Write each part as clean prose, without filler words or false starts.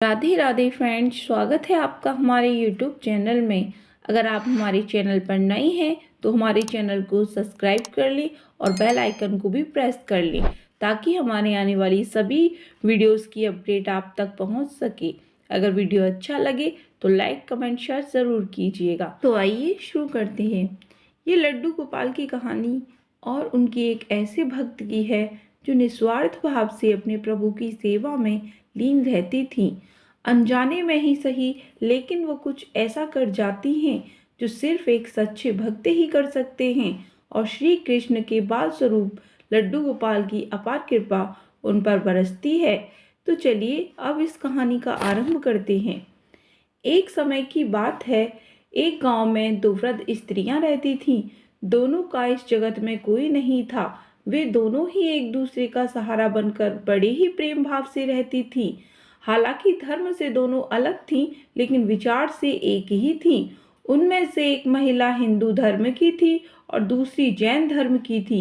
Radhe Radhe friends, स्वागत है आपका हमारे YouTube चैनल में। अगर आप हमारे चैनल पर नए हैं तो हमारे चैनल को सब्सक्राइब कर लें और बेल आइकन को भी प्रेस कर लें ताकि हमारे आने वाली सभी वीडियोस की अपडेट आप तक पहुंच सके। अगर वीडियो अच्छा लगे तो लाइक कमेंट शेयर ज़रूर कीजिएगा। तो आइए शुरू करते हैं। ये लड्डू गोपाल की कहानी और उनकी एक ऐसे भक्त की है जो निस्वार्थ भाव से अपने प्रभु की सेवा में लीन रहती थी। अनजाने में ही सही, लेकिन वो कुछ ऐसा कर जाती हैं जो सिर्फ एक सच्चे भक्त ही कर सकते हैं। और श्री कृष्ण के बाल स्वरूप लड्डू गोपाल की अपार कृपा उन पर बरसती है। तो चलिए अब इस कहानी का आरंभ करते हैं। एक समय की बात है, एक गांव में दो वृद्ध स्त्रियां रहती थीं। दोनों का इस जगत में कोई नहीं था। वे दोनों ही एक दूसरे का सहारा बनकर बड़े ही प्रेम भाव से रहती थीं। हालांकि धर्म से दोनों अलग थीं, लेकिन विचार से एक ही थीं। उनमें से एक महिला हिंदू धर्म की थी और दूसरी जैन धर्म की थी।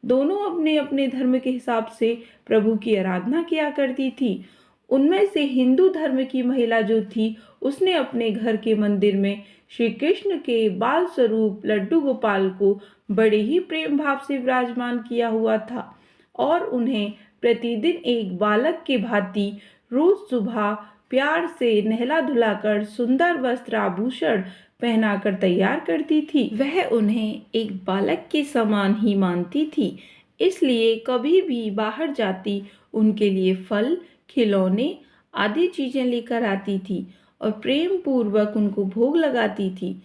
दोनों अपने अपने धर्म के हिसाब से प्रभु की आराधना किया करती थी। उनमें से हिंदू धर्म की महिला जो थी, उसने अपने घर के मंदिर में श्री कृष्ण के बाल स्वरूप लड्डू गोपाल को बड़े ही प्रेम भाव से विराजमान किया हुआ था और उन्हें प्रतिदिन एक बालक के भांति रोज सुबह प्यार से नहला धुलाकर सुंदर वस्त्र आभूषण पहनाकर तैयार करती थी। वह उन्हें एक बालक के समान ही मानती थी, इसलिए कभी भी बाहर जाती उनके लिए फल, खिलौने आदि चीजें लेकर आती थी और प्रेम पूर्वक उनको भोग लगाती थी।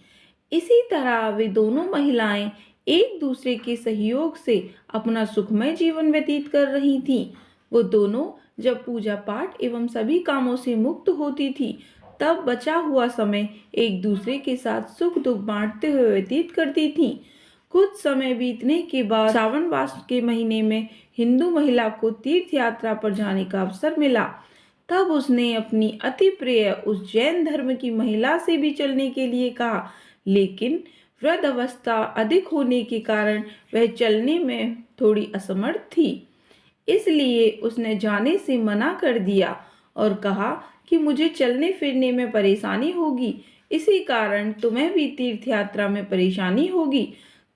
इसी तरह वे दोनों महिलाएं एक दूसरे के सहयोग से अपना सुखमय जीवन व्यतीत कर रही थीं। वो दोनों जब पूजा पाठ एवं सभी कामों से मुक्त होती थी, तब बचा हुआ समय एक दूसरे के साथ सुख दुख बांटते हुए व्यतीत करती थीं। कुछ समय बीतने के बाद सावन मास के महीने में हिंदू महिला को तीर्थ यात्रा पर जाने का अवसर मिला। तब उसने अपनी अति प्रिय उस जैन धर्म की महिला से भी चलने के लिए कहा, लेकिन वृद्ध अवस्था अधिक होने के कारण वह चलने में थोड़ी असमर्थ थी। इसलिए उसने जाने से मना कर दिया और कहा कि मुझे चलने फिरने में परेशानी होगी, इसी कारण तुम्हें भी तीर्थ यात्रा में परेशानी होगी।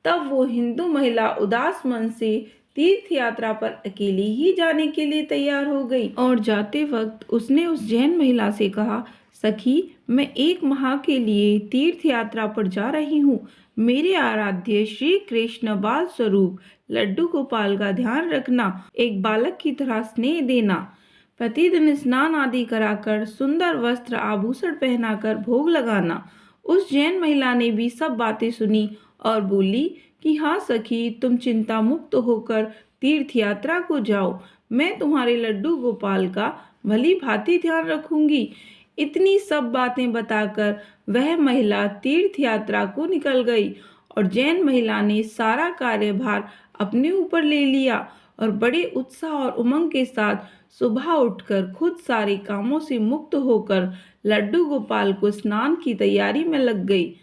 तब वो हिंदू महिला उदास मन से तीर्थ यात्रा पर अकेली ही जाने के लिए तैयार हो गई और जाते वक्त उसने उस जैन महिला से कहा, सखी, मैं एक माह के लिए तीर्थ यात्रा पर जा रही हूँ। मेरे आराध्य श्री कृष्ण बाल स्वरूप लड्डू गोपाल का ध्यान रखना, एक बालक की तरह स्नेह देना, प्रतिदिन स्नान आदि कराकर सुंदर वस्त्र आभूषण पहनाकर भोग लगाना। उस जैन महिला ने भी सब बातें सुनी और बोली कि हाँ सखी, तुम चिंता मुक्त होकर तीर्थ यात्रा को जाओ। मैं तुम्हारे लड्डू गोपाल का भली भांति ध्यान रखूंगी। इतनी सब बातें बताकर वह महिला तीर्थ यात्रा को निकल गई और जैन महिला ने सारा कार्यभार अपने ऊपर ले लिया और बड़े उत्साह और उमंग के साथ सुबह उठकर खुद सारे कामों से मुक्त होकर लड्डू गोपाल को स्नान की तैयारी में लग गई।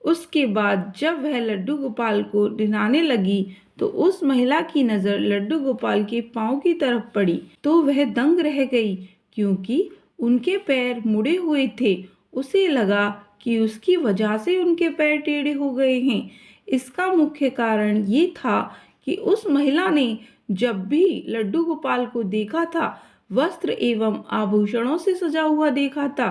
उसके बाद जब वह लड्डू गोपाल को नहलाने लगी तो उस महिला की नज़र लड्डू गोपाल के पांव की तरफ पड़ी तो वह दंग रह गई, क्योंकि उनके पैर मुड़े हुए थे। उसे लगा कि उसकी वजह से उनके पैर टेढ़े हो गए हैं। इसका मुख्य कारण ये था कि उस महिला ने जब भी लड्डू गोपाल को देखा था, वस्त्र एवं आभूषणों से सजा हुआ देखा था।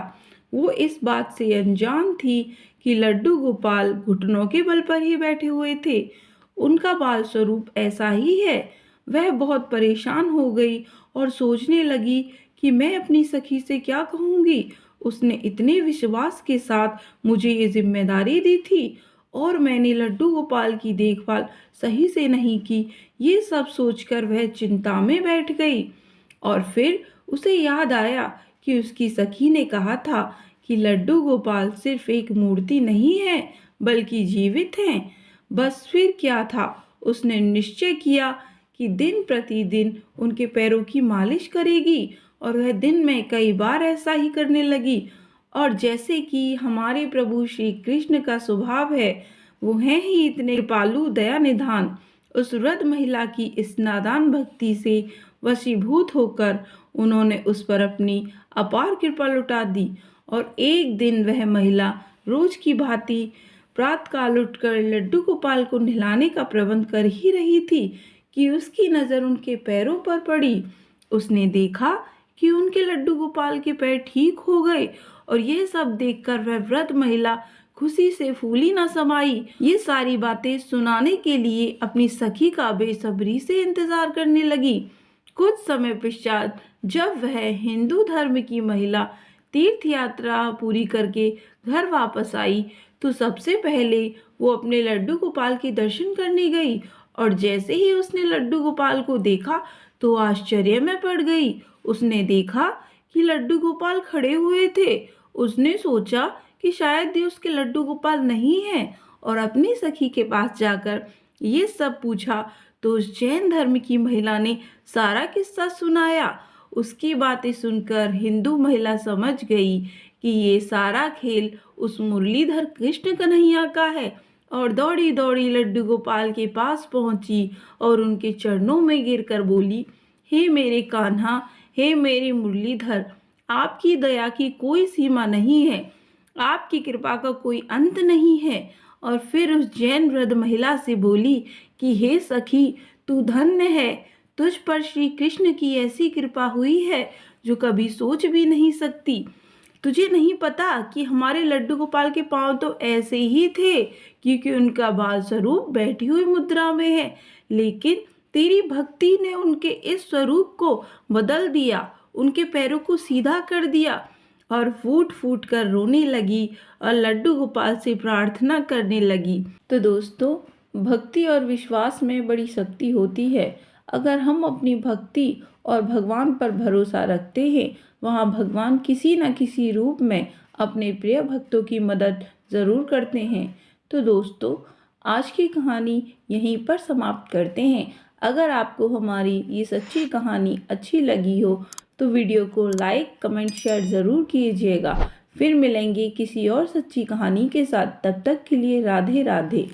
वो इस बात से अनजान थी कि लड्डू गोपाल घुटनों के बल पर ही बैठे हुए थे। उनका बाल स्वरूप ऐसा ही है। वह बहुत परेशान हो गई और सोचने लगी कि मैं अपनी सखी से क्या कहूँगी। उसने इतने विश्वास के साथ मुझे ये जिम्मेदारी दी थी और मैंने लड्डू गोपाल की देखभाल सही से नहीं की। ये सब सोचकर वह चिंता में बैठ गई और फिर उसे याद आया कि उसकी सखी ने कहा था कि लड्डू गोपाल सिर्फ एक मूर्ति नहीं है, बल्कि जीवित हैं। बस फिर क्या था, उसने निश्चय किया कि दिन प्रतिदिन उनके पैरों की मालिश करेगी और वह दिन में कई बार ऐसा ही करने लगी। और जैसे कि हमारे प्रभु श्री कृष्ण का स्वभाव है, वो हैं ही इतने कृपालु दया निधान। उस वृद्ध महिला की इस नादान भक्ति से वशीभूत होकर उन्होंने उस पर अपनी अपार कृपा लुटा दी। और एक दिन वह महिला रोज की भांति प्रातःकाल उठकर लड्डू गोपाल को नहलाने का प्रबंध कर ही रही थी कि उसकी नजर उनके पैरों पर पड़ी। उसने देखा कि उनके लड्डू गोपाल के पैर ठीक हो गए और यह सब देखकर वह वृद्ध महिला खुशी से फूली न समाई। ये सारी बातें सुनाने के लिए अपनी सखी का बेसब्री से इंतजार करने लगी। कुछ समय पश्चात जब वह हिंदू धर्म की महिला तीर्थ यात्रा पूरी करके घर वापस आई तो सबसे पहले वो अपने लड्डू गोपाल के दर्शन करने गई। और जैसे ही उसने लड्डू गोपाल को देखा तो आश्चर्य में पड़ गई। उसने देखा कि लड्डू गोपाल खड़े हुए थे। उसने सोचा कि शायद ये उसके लड्डू गोपाल नहीं हैं और अपनी सखी के पास जाकर ये सब पूछा तो उस जैन धर्म की महिला ने सारा किस्सा सुनाया। उसकी बातें सुनकर हिंदू महिला समझ गई कि ये सारा खेल उस मुरलीधर कृष्ण कन्हैया का है और दौड़ी दौड़ी लड्डू गोपाल के पास पहुंची और उनके चरणों में गिरकर बोली, हे मेरे कान्हा, हे मेरे मुरलीधर, आपकी दया की कोई सीमा नहीं है, आपकी कृपा का कोई अंत नहीं है। और फिर उस जैन वृद्ध महिला से बोली कि हे सखी, तू धन्य है, तुझ पर श्री कृष्ण की ऐसी कृपा हुई है जो कभी सोच भी नहीं सकती। तुझे नहीं पता कि हमारे लड्डू गोपाल के पांव तो ऐसे ही थे क्योंकि उनका बाल स्वरूप बैठी हुई मुद्रा में है, लेकिन तेरी भक्ति ने उनके इस स्वरूप को बदल दिया, उनके पैरों को सीधा कर दिया। और फूट फूट कर रोने लगी और लड्डू गोपाल से प्रार्थना करने लगी। तो दोस्तों, भक्ति और विश्वास में बड़ी शक्ति होती है। अगर हम अपनी भक्ति और भगवान पर भरोसा रखते हैं, वहाँ भगवान किसी न किसी रूप में अपने प्रिय भक्तों की मदद ज़रूर करते हैं। तो दोस्तों, आज की कहानी यहीं पर समाप्त करते हैं। अगर आपको हमारी ये सच्ची कहानी अच्छी लगी हो तो वीडियो को लाइक, कमेंट, शेयर ज़रूर कीजिएगा। फिर मिलेंगे किसी और सच्ची कहानी के साथ। तब तक के लिए राधे राधे।